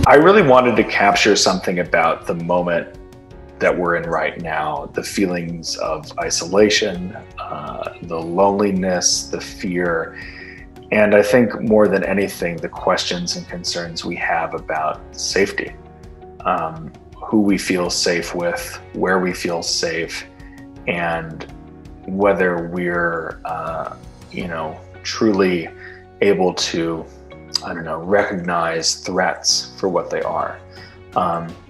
I really wanted to capture something about the moment that we're in right now, the feelings of isolation, the loneliness, the fear, and I think more than anything, the questions and concerns we have about safety, who we feel safe with, where we feel safe, and whether we're, truly able to, recognize threats for what they are.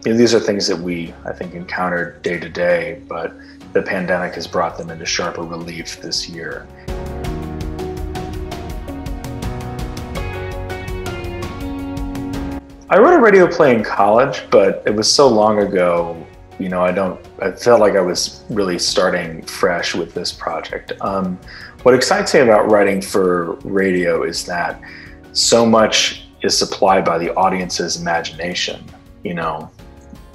These are things that we, I think, encounter day to day, but the pandemic has brought them into sharper relief this year. I wrote a radio play in college, but it was so long ago, I felt like I was really starting fresh with this project. What excites me about writing for radio is that so much is supplied by the audience's imagination.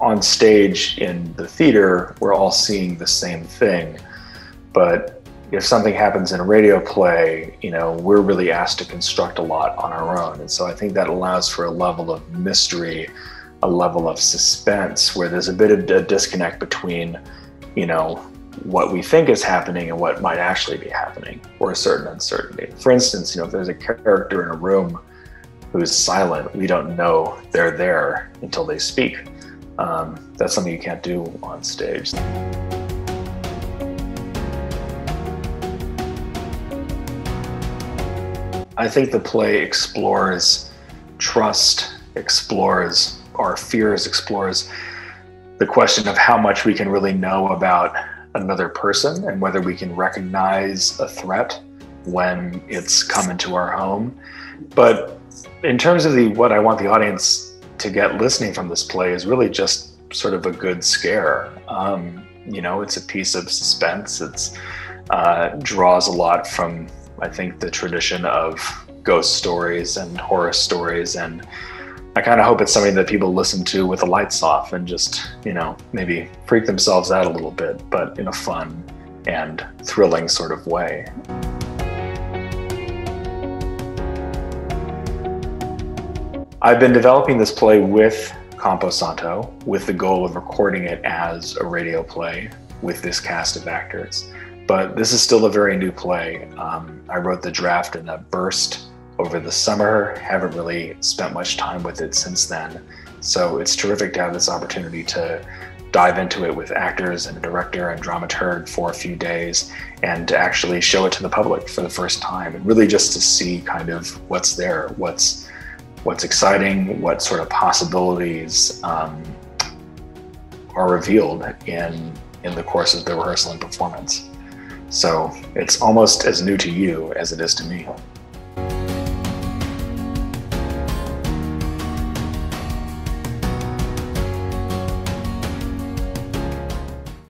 On stage in the theater, we're all seeing the same thing. But if something happens in a radio play, we're really asked to construct a lot on our own. And so I think that allows for a level of mystery, a level of suspense, where there's a bit of a disconnect between, what we think is happening and what might actually be happening, or a certain uncertainty. For instance, if there's a character in a room who's silent, we don't know they're there until they speak. That's something you can't do on stage. I think the play explores trust, explores our fears, explores the question of how much we can really know about another person and whether we can recognize a threat when it's come into our home. But in terms of what I want the audience to get listening from this play is really just sort of a good scare. It's a piece of suspense. It's draws a lot from, I think, the tradition of ghost stories and horror stories, and I kind of hope it's something that people listen to with the lights off and just, maybe freak themselves out a little bit, but in a fun and thrilling sort of way. I've been developing this play with Campo Santo with the goal of recording it as a radio play with this cast of actors. But this is still a very new play. I wrote the draft in a burst over the summer, haven't really spent much time with it since then. So it's terrific to have this opportunity to dive into it with actors and a director and dramaturg for a few days and to actually show it to the public for the first time, and really just to see kind of what's there, what's exciting, what sort of possibilities are revealed in the course of the rehearsal and performance. So it's almost as new to you as it is to me.